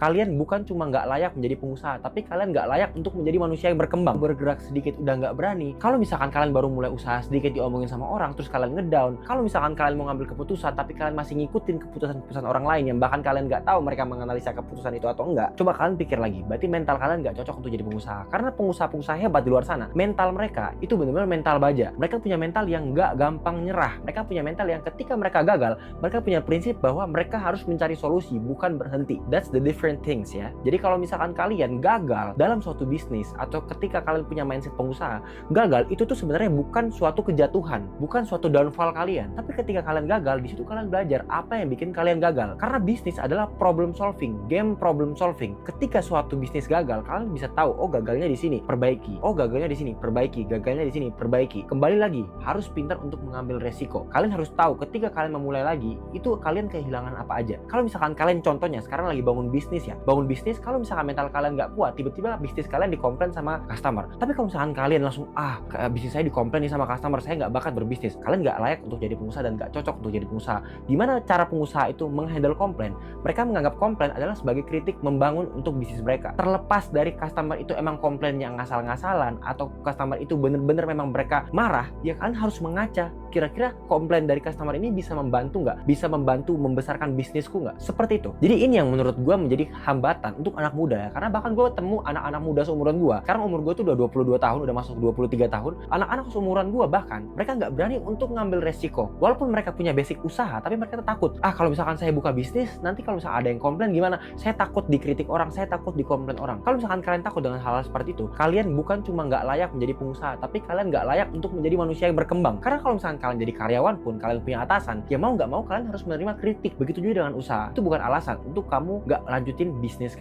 Kalian bukan cuma nggak layak menjadi pengusaha, tapi kalian nggak layak untuk menjadi manusia yang berkembang. Bergerak sedikit udah nggak berani. Kalau misalkan kalian baru mulai usaha sedikit diomongin sama orang, terus kalian ngedown. Kalau misalkan kalian mau ngambil keputusan, tapi kalian masih ngikutin keputusan-keputusan orang lain yang bahkan kalian nggak tahu mereka menganalisa keputusan itu atau enggak. Coba kalian pikir lagi, berarti mental kalian nggak cocok untuk jadi pengusaha. Karena pengusaha-pengusaha hebat di luar sana, mental mereka itu benar-benar mental baja. Mereka punya mental yang nggak gampang nyerah. Mereka punya mental yang ketika mereka gagal, mereka punya prinsip bahwa mereka harus mencari solusi, bukan berhenti. That's the different things ya. Jadi kalau misalkan kalian gagal dalam suatu bisnis atau ketika kalian punya mindset pengusaha, gagal itu tuh sebenarnya bukan suatu kejatuhan, bukan suatu downfall kalian. Tapi ketika kalian gagal, di situ kalian belajar apa yang bikin kalian gagal. Karena bisnis adalah problem solving, game problem solving. Ketika suatu bisnis gagal, kalian bisa tahu, oh gagalnya di sini, perbaiki. Oh gagalnya di sini, perbaiki. Gagalnya di sini, perbaiki. Kembali lagi, harus pintar untuk mengambil resiko. Kalian harus tahu ketika kalian memulai lagi, itu kalian kehilangan apa aja. Kalau misalkan kalian contohnya sekarang lagi bangun bisnis ya, bangun bisnis, kalau misalkan mental kalian nggak kuat, tiba-tiba bisnis kalian dikomplain sama customer. Tapi kalau misalkan kalian langsung, bisnis saya dikomplain nih sama customer, saya nggak bakat berbisnis, kalian nggak layak untuk jadi pengusaha dan nggak cocok untuk jadi pengusaha. Gimana cara pengusaha itu menghandle komplain? Mereka menganggap komplain adalah sebagai kritik membangun untuk bisnis mereka. Terlepas dari customer itu emang komplainnya ngasal-ngasalan atau customer itu bener-bener memang mereka marah, ya kalian harus mengaca. Kira-kira komplain dari customer ini bisa membantu nggak? Bisa membantu membesarkan bisnisku nggak? Seperti itu. Jadi ini yang menurut gue menjadi hambatan untuk anak muda ya. Karena bahkan gue ketemu anak-anak muda seumuran gue. Sekarang umur gue tuh udah 22 tahun, udah masuk 23 tahun. Anak-anak seumuran gue bahkan, mereka nggak berani untuk ngambil resiko. Walaupun mereka punya basic usaha, tapi mereka takut. Kalau misalkan saya buka bisnis, nanti kalau misalkan ada yang komplain gimana? Saya takut dikritik orang, saya takut dikomplain orang. Kalau misalkan kalian takut dengan hal-hal seperti itu, kalian bukan cuma nggak layak menjadi pengusaha, tapi kalian nggak layak untuk menjadi manusia yang berkembang. Karena kalau misalkan kalian jadi karyawan pun, kalian punya atasan, ya mau nggak mau kalian harus menerima kritik. Begitu juga dengan usaha. Itu bukan alasan untuk kamu nggak lanjutin bisnis kamu.